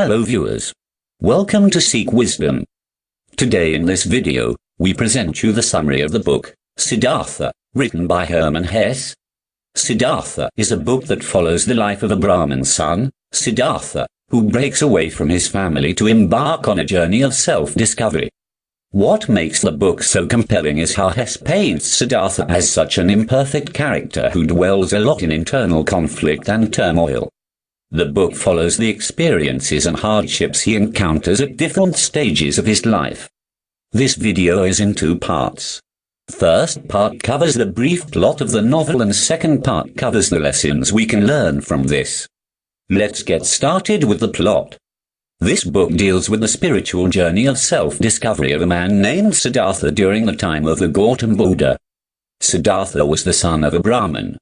Hello viewers. Welcome to Seek Wisdom. Today in this video, we present you the summary of the book, Siddhartha, written by Hermann Hesse. Siddhartha is a book that follows the life of a Brahmin son, Siddhartha, who breaks away from his family to embark on a journey of self-discovery. What makes the book so compelling is how Hesse paints Siddhartha as such an imperfect character who dwells a lot in internal conflict and turmoil. The book follows the experiences and hardships he encounters at different stages of his life. This video is in two parts. First part covers the brief plot of the novel and second part covers the lessons we can learn from this. Let's get started with the plot. This book deals with the spiritual journey of self-discovery of a man named Siddhartha during the time of the Gautam Buddha. Siddhartha was the son of a Brahman.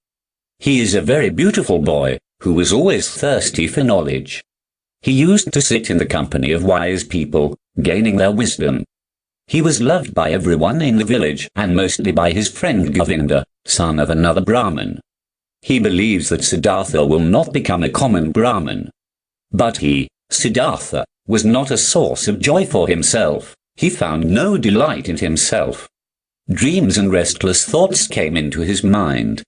He is a very beautiful boy, who was always thirsty for knowledge. He used to sit in the company of wise people, gaining their wisdom. He was loved by everyone in the village and mostly by his friend Govinda, son of another Brahman. He believes that Siddhartha will not become a common Brahman. But he, Siddhartha, was not a source of joy for himself. He found no delight in himself. Dreams and restless thoughts came into his mind.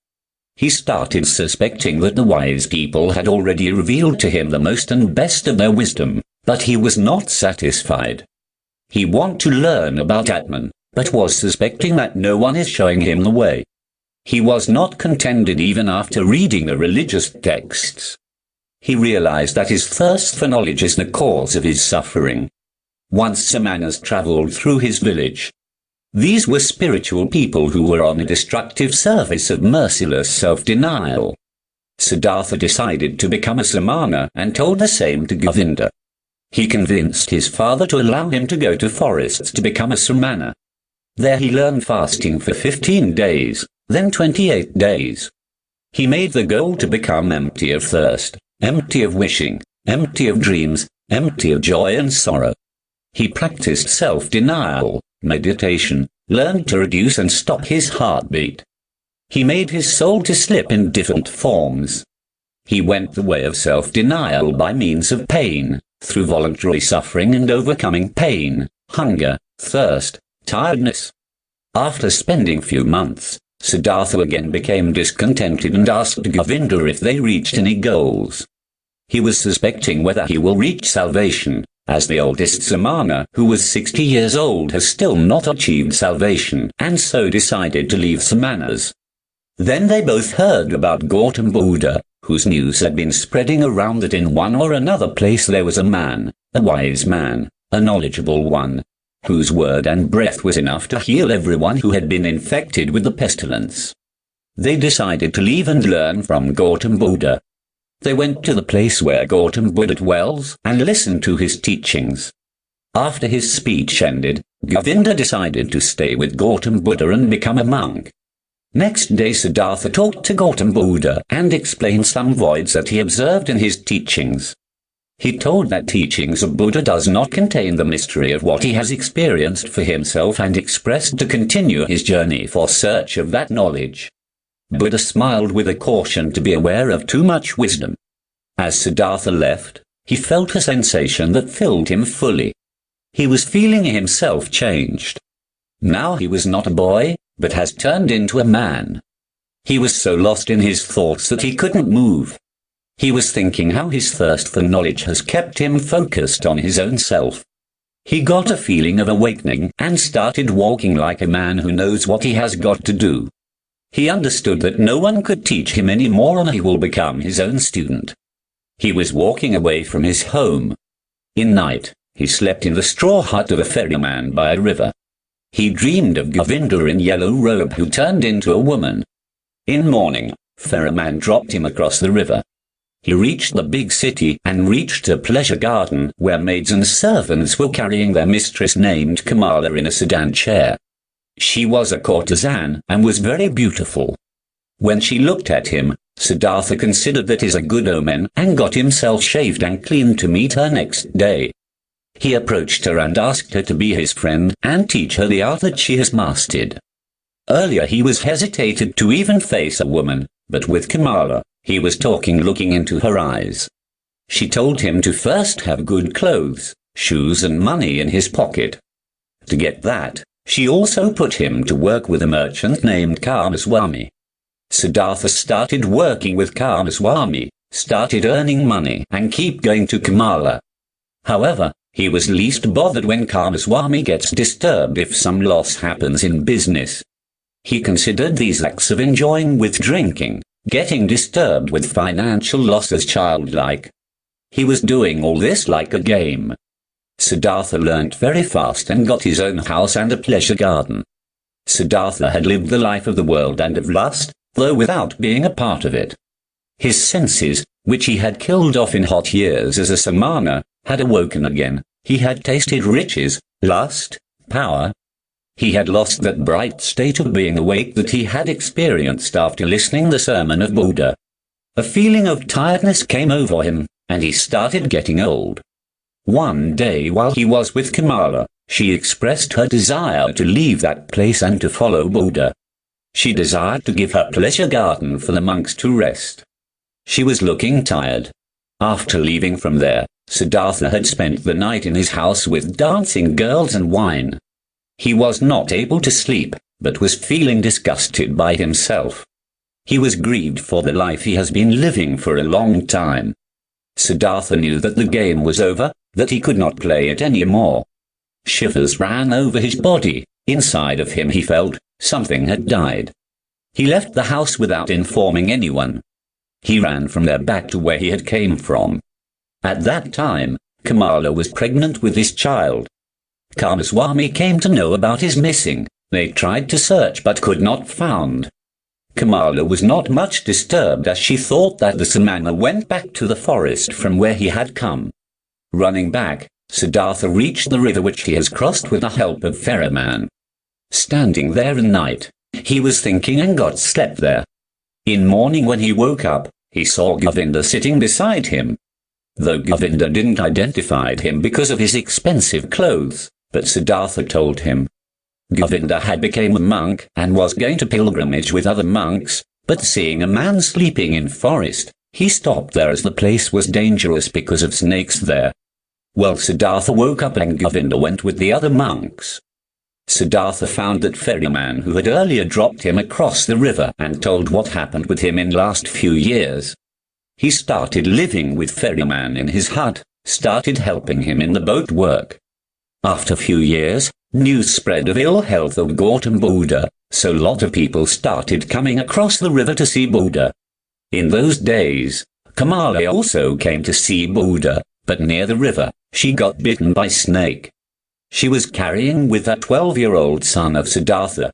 He started suspecting that the wise people had already revealed to him the most and best of their wisdom, but he was not satisfied. He wanted to learn about Atman, but was suspecting that no one is showing him the way. He was not contented even after reading the religious texts. He realized that his thirst for knowledge is the cause of his suffering. Once Samanas traveled through his village. These were spiritual people who were on a destructive service of merciless self-denial. Siddhartha decided to become a Samana and told the same to Govinda. He convinced his father to allow him to go to forests to become a Samana. There he learned fasting for 15 days, then 28 days. He made the goal to become empty of thirst, empty of wishing, empty of dreams, empty of joy and sorrow. He practiced self-denial, meditation, learned to reduce and stop his heartbeat. He made his soul to slip in different forms. He went the way of self-denial by means of pain, through voluntary suffering and overcoming pain, hunger, thirst, tiredness. After spending few months, Siddhartha again became discontented and asked Govinda if they reached any goals. He was suspecting whether he will reach salvation, as the oldest Samana, who was 60 years old, has still not achieved salvation, and so decided to leave Samanas. Then they both heard about Gautam Buddha, whose news had been spreading around that in one or another place there was a man, a wise man, a knowledgeable one, whose word and breath was enough to heal everyone who had been infected with the pestilence. They decided to leave and learn from Gautam Buddha. They went to the place where Gautam Buddha dwells and listened to his teachings. After his speech ended, Govinda decided to stay with Gautam Buddha and become a monk. Next day Siddhartha talked to Gautam Buddha and explained some voids that he observed in his teachings. He told that teachings of Buddha does not contain the mystery of what he has experienced for himself and expressed to continue his journey for search of that knowledge. Buddha smiled with a caution to be aware of too much wisdom. As Siddhartha left, he felt a sensation that filled him fully. He was feeling himself changed. Now he was not a boy, but has turned into a man. He was so lost in his thoughts that he couldn't move. He was thinking how his thirst for knowledge has kept him focused on his own self. He got a feeling of awakening and started walking like a man who knows what he has got to do. He understood that no one could teach him any more and he will become his own student. He was walking away from his home. In night, he slept in the straw hut of a ferryman by a river. He dreamed of Govinda in yellow robe who turned into a woman. In morning, Ferryman dropped him across the river. He reached the big city and reached a pleasure garden where maids and servants were carrying their mistress named Kamala in a sedan chair. She was a courtesan and was very beautiful. When she looked at him, Siddhartha considered that is a good omen and got himself shaved and cleaned to meet her next day. He approached her and asked her to be his friend and teach her the art that she has mastered. Earlier he was hesitated to even face a woman, but with Kamala, he was talking looking into her eyes. She told him to first have good clothes, shoes and money in his pocket. To get that, she also put him to work with a merchant named Kamaswami. Siddhartha started working with Kamaswami, started earning money and keep going to Kamala. However, he was least bothered when Kamaswami gets disturbed if some loss happens in business. He considered these acts of enjoying with drinking, getting disturbed with financial loss as childlike. He was doing all this like a game. Siddhartha learnt very fast and got his own house and a pleasure garden. Siddhartha had lived the life of the world and of lust, though without being a part of it. His senses, which he had killed off in hot years as a Samana, had awoken again. He had tasted riches, lust, power. He had lost that bright state of being awake that he had experienced after listening the sermon of Buddha. A feeling of tiredness came over him, and he started getting old. One day while he was with Kamala, she expressed her desire to leave that place and to follow Buddha. She desired to give her pleasure garden for the monks to rest. She was looking tired. After leaving from there, Siddhartha had spent the night in his house with dancing girls and wine. He was not able to sleep, but was feeling disgusted by himself. He was grieved for the life he has been living for a long time. Siddhartha knew that the game was over, that he could not play it any more. Shivers ran over his body. Inside of him he felt something had died. He left the house without informing anyone. He ran from there back to where he had came from. At that time, Kamala was pregnant with his child. Kamaswami came to know about his missing. They tried to search but could not found. Kamala was not much disturbed as she thought that the Samana went back to the forest from where he had come. Running back, Siddhartha reached the river which he has crossed with the help of Ferryman. Standing there in night, he was thinking and got slept there. In morning when he woke up, he saw Govinda sitting beside him. Though Govinda didn't identify him because of his expensive clothes, but Siddhartha told him. Govinda had become a monk and was going to pilgrimage with other monks, but seeing a man sleeping in forest, he stopped there as the place was dangerous because of snakes there. Well, Siddhartha woke up and Govinda went with the other monks. Siddhartha found that Ferryman who had earlier dropped him across the river and told what happened with him in last few years. He started living with Ferryman in his hut, started helping him in the boat work. After few years, news spread of ill health of Gautam Buddha, so lot of people started coming across the river to see Buddha. In those days, Kamala also came to see Buddha, but near the river, she got bitten by snake. She was carrying with her 12-year-old son of Siddhartha.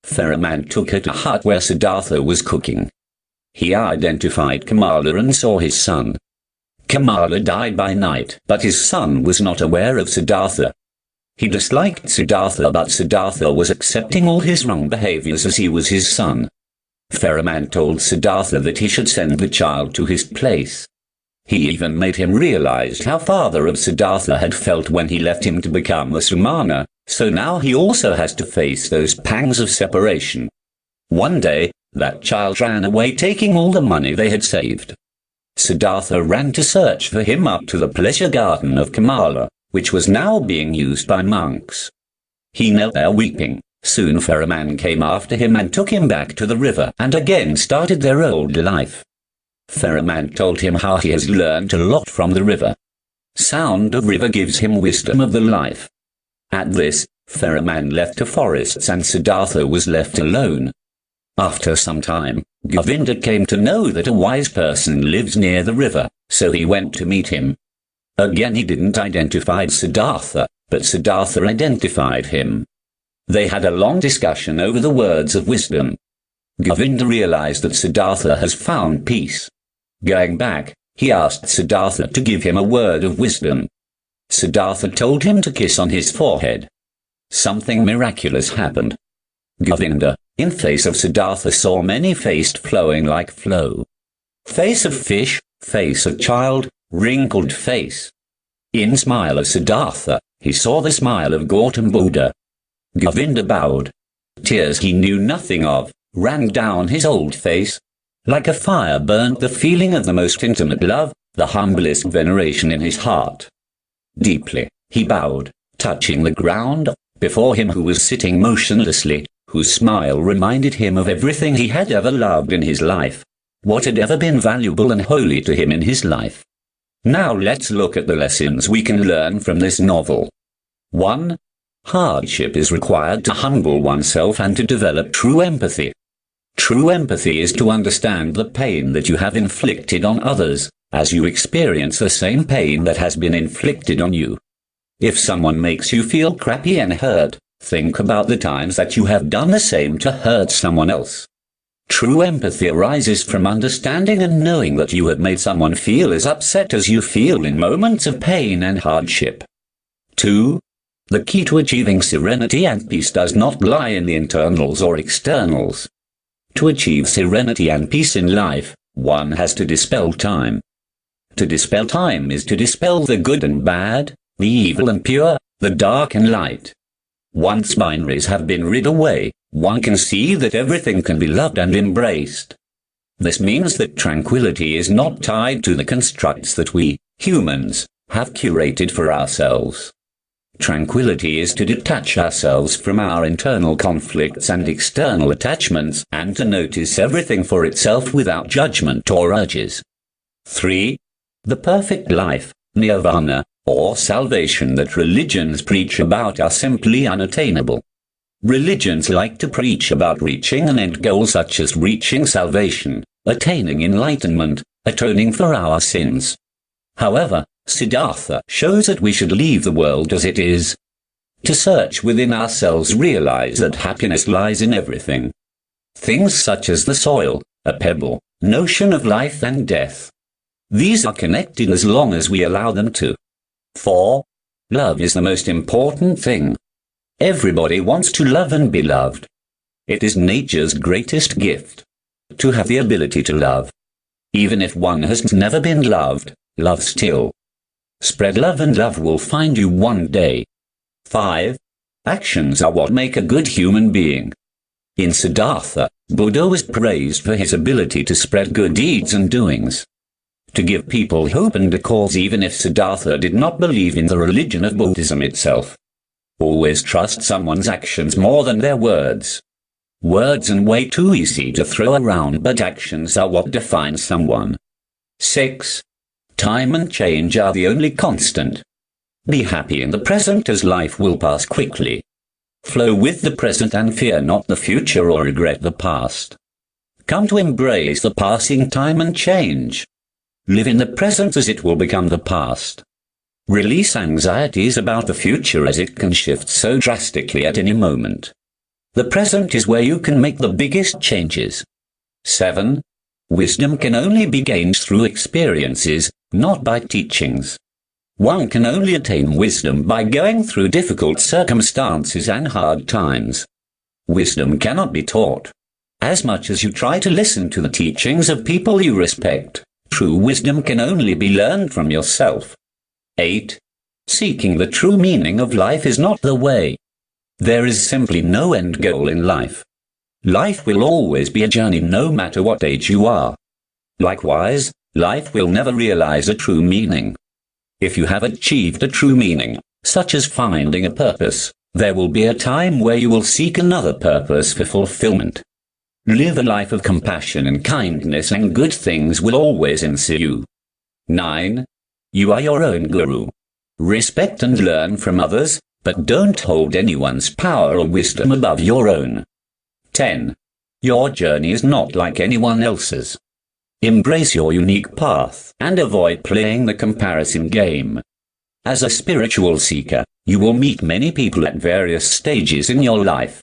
Ferryman took her to a hut where Siddhartha was cooking. He identified Kamala and saw his son. Kamala died by night, but his son was not aware of Siddhartha. He disliked Siddhartha, but Siddhartha was accepting all his wrong behaviors as he was his son. Ferryman told Siddhartha that he should send the child to his place. He even made him realize how father of Siddhartha had felt when he left him to become a Samana, so now he also has to face those pangs of separation. One day, that child ran away taking all the money they had saved. Siddhartha ran to search for him up to the pleasure garden of Kamala, which was now being used by monks. He knelt there weeping. Soon Ferryman came after him and took him back to the river and again started their old life. Ferryman told him how he has learned a lot from the river. Sound of river gives him wisdom of the life. At this, Ferryman left the forests and Siddhartha was left alone. After some time, Govinda came to know that a wise person lives near the river, so he went to meet him. Again he didn't identify Siddhartha, but Siddhartha identified him. They had a long discussion over the words of wisdom. Govinda realized that Siddhartha has found peace. Going back, he asked Siddhartha to give him a word of wisdom. Siddhartha told him to kiss on his forehead. Something miraculous happened. Govinda, in face of Siddhartha, saw many faces flowing like flow. Face of fish, face of child, wrinkled face. In smile of Siddhartha, he saw the smile of Gautam Buddha. Govinda bowed. Tears he knew nothing of ran down his old face. Like a fire burnt the feeling of the most intimate love, the humblest veneration in his heart. Deeply, he bowed, touching the ground, before him who was sitting motionlessly, whose smile reminded him of everything he had ever loved in his life, what had ever been valuable and holy to him in his life. Now let's look at the lessons we can learn from this novel. 1. Hardship is required to humble oneself and to develop true empathy. True empathy is to understand the pain that you have inflicted on others, as you experience the same pain that has been inflicted on you. If someone makes you feel crappy and hurt, think about the times that you have done the same to hurt someone else. True empathy arises from understanding and knowing that you have made someone feel as upset as you feel in moments of pain and hardship. 2. The key to achieving serenity and peace does not lie in the internals or externals. To achieve serenity and peace in life, one has to dispel time. To dispel time is to dispel the good and bad, the evil and pure, the dark and light. Once binaries have been rid away, one can see that everything can be loved and embraced. This means that tranquility is not tied to the constructs that we, humans, have curated for ourselves. Tranquility is to detach ourselves from our internal conflicts and external attachments and to notice everything for itself without judgment or urges. 3. The perfect life, nirvana, or salvation that religions preach about are simply unattainable. Religions like to preach about reaching an end goal such as reaching salvation, attaining enlightenment, atoning for our sins. However, Siddhartha shows that we should leave the world as it is. To search within ourselves, realize that happiness lies in everything. Things such as the soil, a pebble, notion of life and death. These are connected as long as we allow them to. 4. Love is the most important thing. Everybody wants to love and be loved. It is nature's greatest gift. To have the ability to love. Even if one has never been loved, love still. Spread love and love will find you one day. 5. Actions are what make a good human being. In Siddhartha, Buddha was praised for his ability to spread good deeds and doings. To give people hope and a cause even if Siddhartha did not believe in the religion of Buddhism itself. Always trust someone's actions more than their words. Words are way too easy to throw around, but actions are what define someone. 6. Time and change are the only constant. Be happy in the present as life will pass quickly. Flow with the present and fear not the future or regret the past. Come to embrace the passing time and change. Live in the present as it will become the past. Release anxieties about the future as it can shift so drastically at any moment. The present is where you can make the biggest changes. 7. Wisdom can only be gained through experiences, not by teachings. One can only attain wisdom by going through difficult circumstances and hard times. Wisdom cannot be taught. As much as you try to listen to the teachings of people you respect, true wisdom can only be learned from yourself. 8. Seeking the true meaning of life is not the way. There is simply no end goal in life. Life will always be a journey no matter what age you are. Likewise, life will never realize a true meaning. If you have achieved a true meaning, such as finding a purpose, there will be a time where you will seek another purpose for fulfillment. Live a life of compassion and kindness and good things will always ensue. 9. You are your own guru. Respect and learn from others, but don't hold anyone's power or wisdom above your own. 10. Your journey is not like anyone else's. Embrace your unique path and avoid playing the comparison game. As a spiritual seeker, you will meet many people at various stages in your life.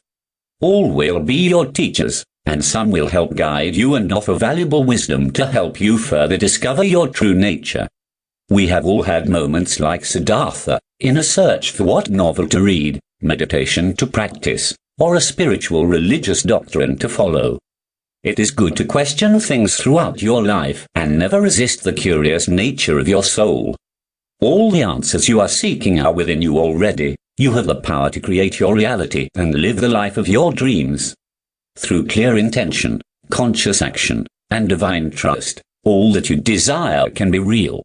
All will be your teachers, and some will help guide you and offer valuable wisdom to help you further discover your true nature. We have all had moments like Siddhartha, in a search for what novel to read, meditation to practice, or a spiritual religious doctrine to follow. It is good to question things throughout your life and never resist the curious nature of your soul. All the answers you are seeking are within you already. You have the power to create your reality and live the life of your dreams. Through clear intention, conscious action, and divine trust, all that you desire can be real.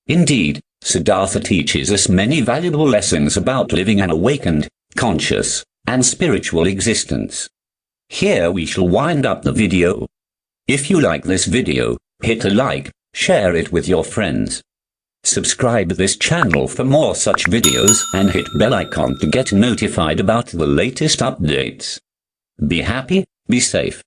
Indeed, Siddhartha teaches us many valuable lessons about living an awakened, conscious, and spiritual existence. Here we shall wind up the video. If you like this video, hit a like, share it with your friends. Subscribe to this channel for more such videos and hit bell icon to get notified about the latest updates. Be happy, be safe.